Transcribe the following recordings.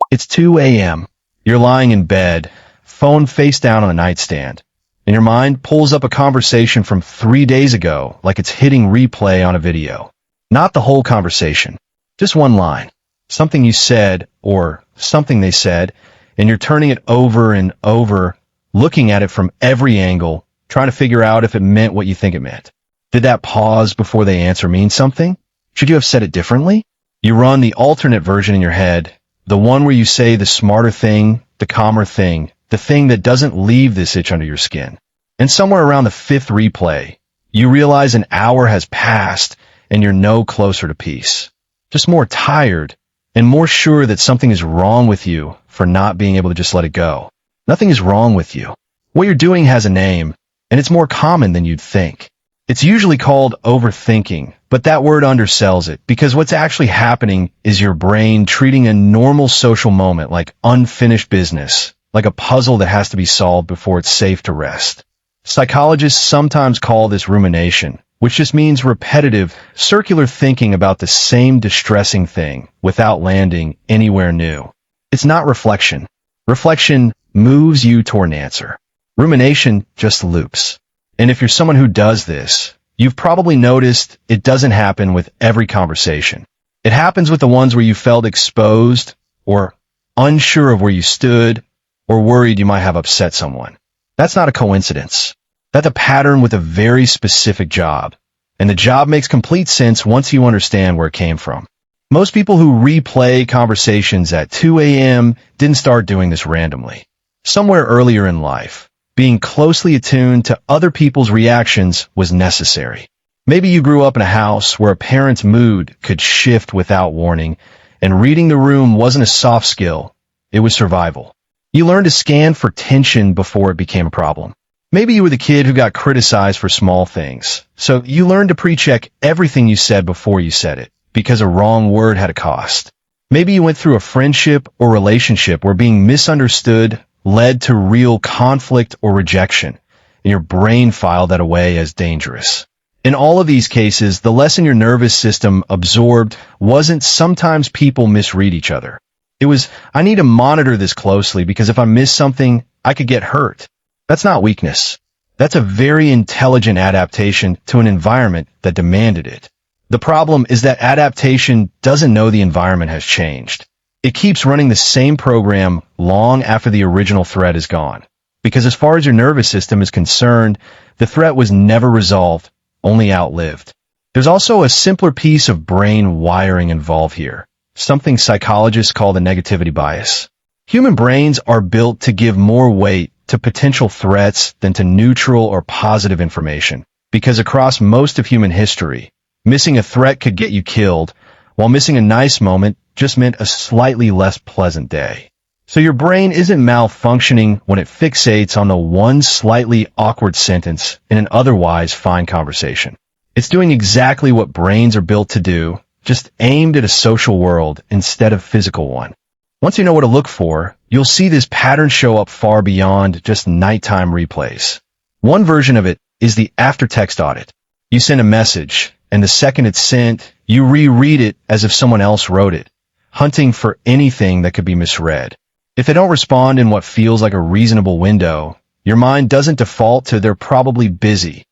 It's 2 a.m. You're lying in bed, phone face down on the nightstand, and your mind pulls up a conversation from 3 days ago like it's hitting replay on a video. Not the whole conversation, just one line. Something you said or something they said, and you're turning it over and over, looking at it from every angle, trying to figure out if it meant what you think it meant. Did that pause before they answer mean something? Should you have said it differently? You run the alternate version in your head, the one where you say the smarter thing, the calmer thing, the thing that doesn't leave this itch under your skin. And somewhere around the fifth replay, you realize an hour has passed and you're no closer to peace. Just more tired and more sure that something is wrong with you for not being able to just let it go. Nothing is wrong with you. What you're doing has a name, and it's more common than you'd think. It's usually called overthinking, but that word undersells it because what's actually happening is your brain treating a normal social moment like unfinished business, like a puzzle that has to be solved before it's safe to rest. Psychologists sometimes call this rumination, which just means repetitive, circular thinking about the same distressing thing without landing anywhere new. It's not reflection. Reflection moves you toward an answer. Rumination just loops. And if you're someone who does this, you've probably noticed it doesn't happen with every conversation. It happens with the ones where you felt exposed or unsure of where you stood or worried you might have upset someone. That's not a coincidence. That's a pattern with a very specific job. And the job makes complete sense once you understand where it came from. Most people who replay conversations at 2 a.m. didn't start doing this randomly. Somewhere earlier in life, being closely attuned to other people's reactions was necessary. Maybe you grew up in a house where a parent's mood could shift without warning, and reading the room wasn't a soft skill, it was survival. You learned to scan for tension before it became a problem. Maybe you were the kid who got criticized for small things, so you learned to pre-check everything you said before you said it, because a wrong word had a cost. Maybe you went through a friendship or relationship where being misunderstood led to real conflict or rejection, and your brain filed that away as dangerous. In all of these cases, the lesson your nervous system absorbed wasn't sometimes people misread each other. It was, I need to monitor this closely because if I miss something, I could get hurt. That's not weakness. That's a very intelligent adaptation to an environment that demanded it. The problem is that adaptation doesn't know the environment has changed. It keeps running the same program long after the original threat is gone. Because as far as your nervous system is concerned, the threat was never resolved, only outlived. There's also a simpler piece of brain wiring involved here, something psychologists call the negativity bias. Human brains are built to give more weight to potential threats than to neutral or positive information. Because across most of human history, missing a threat could get you killed, while missing a nice moment just meant a slightly less pleasant day. So your brain isn't malfunctioning when it fixates on the one slightly awkward sentence in an otherwise fine conversation. It's doing exactly what brains are built to do, just aimed at a social world instead of physical one. Once you know what to look for, you'll see this pattern show up far beyond just nighttime replays. One version of it is the after-text audit. You send a message, and the second it's sent, you reread it as if someone else wrote it, hunting for anything that could be misread. If they don't respond in what feels like a reasonable window, your mind doesn't default to they're probably busy.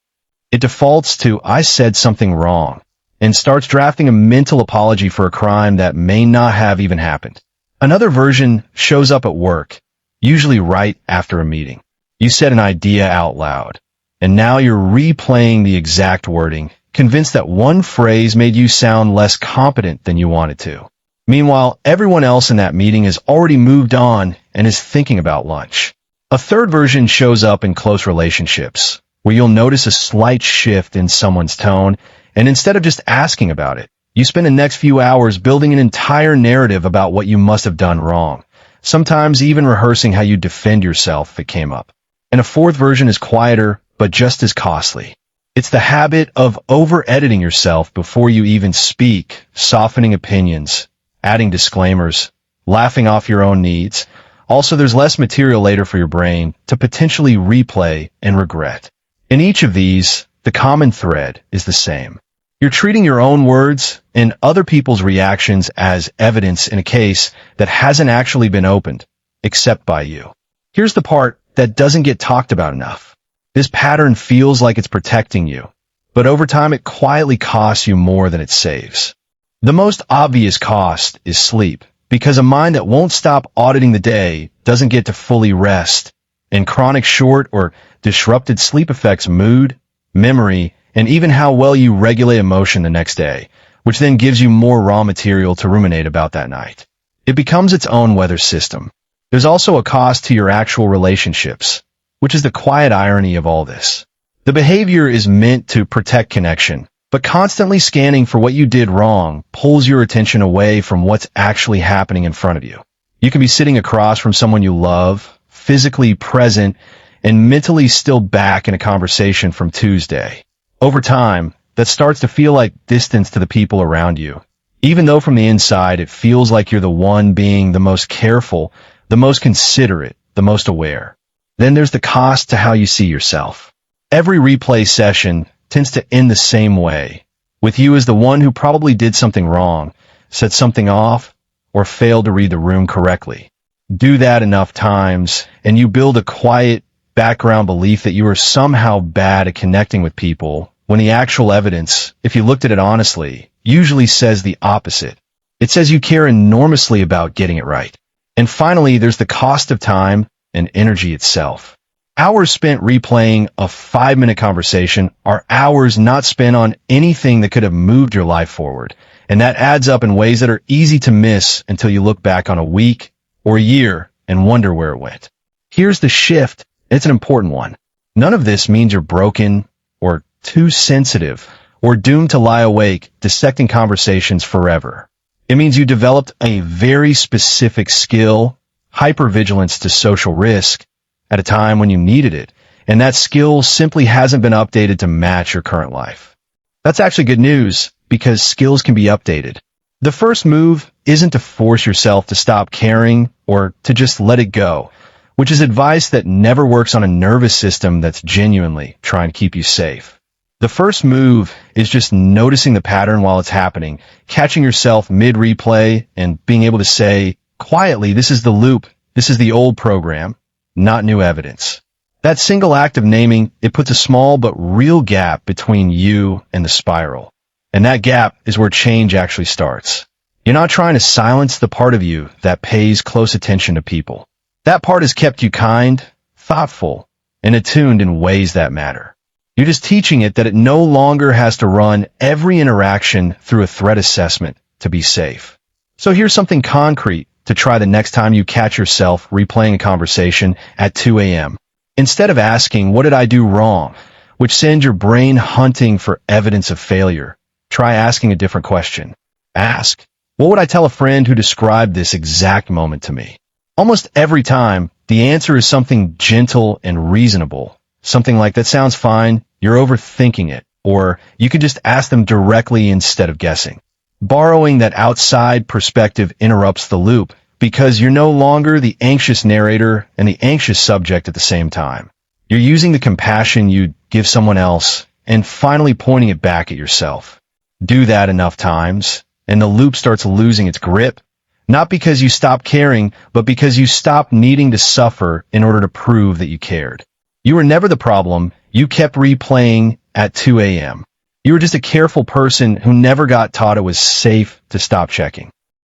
It defaults to I said something wrong, and starts drafting a mental apology for a crime that may not have even happened. Another version shows up at work, usually right after a meeting. You said an idea out loud, and now you're replaying the exact wording, convinced that one phrase made you sound less competent than you wanted to. Meanwhile, everyone else in that meeting has already moved on and is thinking about lunch. A third version shows up in close relationships, where you'll notice a slight shift in someone's tone, and instead of just asking about it, you spend the next few hours building an entire narrative about what you must have done wrong, sometimes even rehearsing how you defend yourself if it came up. And a fourth version is quieter, but just as costly. It's the habit of over-editing yourself before you even speak, softening opinions, adding disclaimers, laughing off your own needs. Also, there's less material later for your brain to potentially replay and regret. In each of these, the common thread is the same. You're treating your own words and other people's reactions as evidence in a case that hasn't actually been opened, except by you. Here's the part that doesn't get talked about enough. This pattern feels like it's protecting you, but over time it quietly costs you more than it saves. The most obvious cost is sleep, because a mind that won't stop auditing the day doesn't get to fully rest, and chronic short or disrupted sleep affects mood, memory, and even how well you regulate emotion the next day, which then gives you more raw material to ruminate about that night. It becomes its own weather system. There's also a cost to your actual relationships, which is the quiet irony of all this. The behavior is meant to protect connection, but constantly scanning for what you did wrong pulls your attention away from what's actually happening in front of you. You can be sitting across from someone you love, physically present, and mentally still back in a conversation from Tuesday. Over time, that starts to feel like distance to the people around you, even though from the inside it feels like you're the one being the most careful, the most considerate, the most aware. Then there's the cost to how you see yourself. Every replay session tends to end the same way, with you as the one who probably did something wrong, said something off, or failed to read the room correctly. Do that enough times, and you build a quiet background belief that you are somehow bad at connecting with people, when the actual evidence, if you looked at it honestly, usually says the opposite. It says you care enormously about getting it right. And finally, there's the cost of time and energy itself. Hours spent replaying a 5-minute conversation are hours not spent on anything that could have moved your life forward, and that adds up in ways that are easy to miss until you look back on a week or a year and wonder where it went. Here's the shift. It's an important one. None of this means you're broken or too sensitive or doomed to lie awake dissecting conversations forever. It means you developed a very specific skill, hypervigilance to social risk, at a time when you needed it, and that skill simply hasn't been updated to match your current life. That's actually good news, because skills can be updated. The first move isn't to force yourself to stop caring or to just let it go, which is advice that never works on a nervous system that's genuinely trying to keep you safe. The first move is just noticing the pattern while it's happening, catching yourself mid-replay, and being able to say, quietly, this is the loop, this is the old program, not new evidence. That single act of naming, it puts a small but real gap between you and the spiral. And that gap is where change actually starts. You're not trying to silence the part of you that pays close attention to people. That part has kept you kind, thoughtful, and attuned in ways that matter. You're just teaching it that it no longer has to run every interaction through a threat assessment to be safe. So here's something concrete to try the next time you catch yourself replaying a conversation at 2 a.m. Instead of asking, what did I do wrong, which sends your brain hunting for evidence of failure, try asking a different question. Ask, what would I tell a friend who described this exact moment to me? Almost every time, the answer is something gentle and reasonable. Something like, that sounds fine, you're overthinking it, or you could just ask them directly instead of guessing. Borrowing that outside perspective interrupts the loop, because you're no longer the anxious narrator and the anxious subject at the same time. You're using the compassion you'd give someone else and finally pointing it back at yourself. Do that enough times, and the loop starts losing its grip, not because you stop caring, but because you stop needing to suffer in order to prove that you cared. You were never the problem. You kept replaying at 2 a.m. You were just a careful person who never got taught it was safe to stop checking.